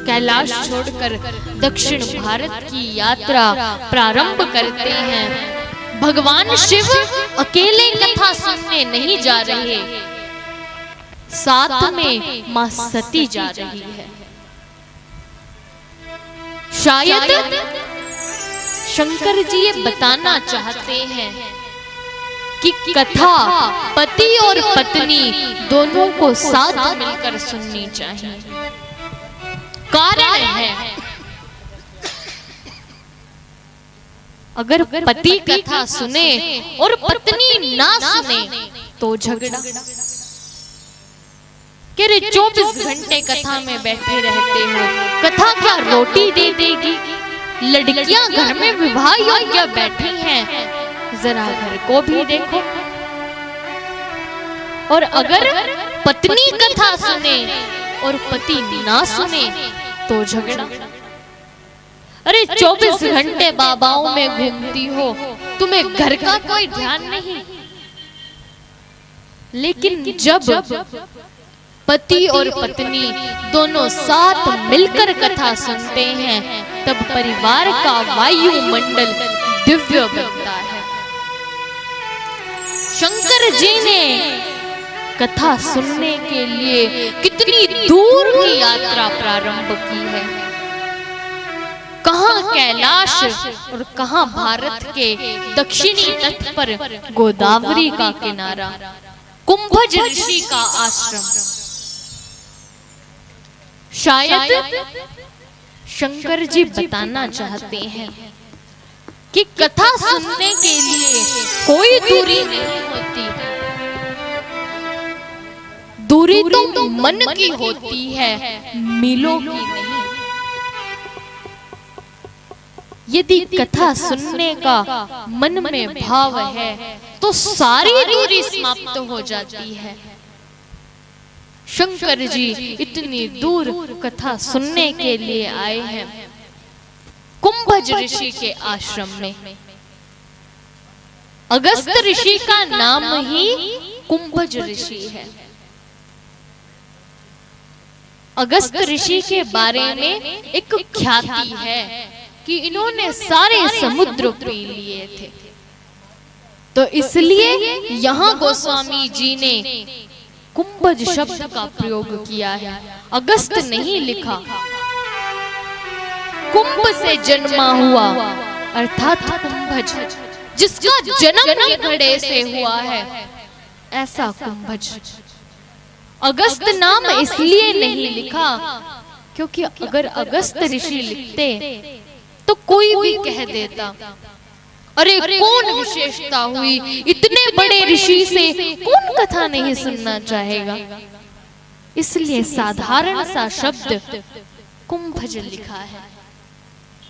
कैलाश छोड़कर दक्षिण भारत की यात्रा प्रारंभ करते हैं। भगवान शिव अकेले कथा सुनने नहीं जा रहे, साथ में मां सती जा रही है। शायद शंकर जी ये बताना चाहते हैं कि कथा पति और पत्नी दोनों को साथ मिलकर सुननी चाहिए। कारण है, अगर पति कथा सुने और पत्नी ना सुने तो झगड़ा। कह रहे 24 घंटे कथा में बैठे रहते हो, कथा क्या रोटी दे देगी? लड़कियां घर में विवाह योग्य बैठी हैं, जरा घर को भी देखो। और अगर पत्नी कथा सुने और पति ना सुने तो झगड़ा। अरे 24 घंटे बाबाओं में घूमती हो, तुम्हें घर का कोई ध्यान नहीं। लेकिन जब पति और पत्नी दोनों साथ मिलकर कथा सुनते हैं, तब परिवार का वायुमंडल दिव्य बनता है। शंकर जी ने कथा सुनने के लिए कितनी दूर की यात्रा प्रारंभ की है। कहां कैलाश और कहां भारत के दक्षिणी तट पर गोदावरी का किनारा, कुंभज ऋषि का आश्रम। शायद शंकर जी बताना चाहते हैं कि कथा सुनने के लिए कोई दूरी नहीं होती, दूरी तो मन की होती है, मीलों की नहीं। यदि कथा सुनने का मन में भाव है तो सारी दूरी समाप्त हो जाती है। शंकर जी इतनी दूर कथा सुनने के लिए आए हैं कुंभज ऋषि के आश्रम में। अगस्त ऋषि का नाम ही कुंभज ऋषि है। अगस्त ऋषि के बारे में एक ख्याति है कि इन्होंने सारे समुद्र पी लिए थे, तो इसलिए यहाँ गोस्वामी जी ने कुंभज शब्द का प्रयोग किया है, अगस्त नहीं लिखा। कुंभ से जन्मा हुआ अर्थात कुंभज, जिसका जन्म ये घड़े से हुआ है, ऐसा कुंभज। अगस्त नाम इसलिए नहीं लिखा क्योंकि अगर अगस्त ऋषि लिखते तो कोई भी कह देता, अरे कौन विशेषता हुई, इतने बड़े ऋषि से कौन कथा नहीं सुनना चाहेगा। इसलिए साधारण सा शब्द कुंभज लिखा है।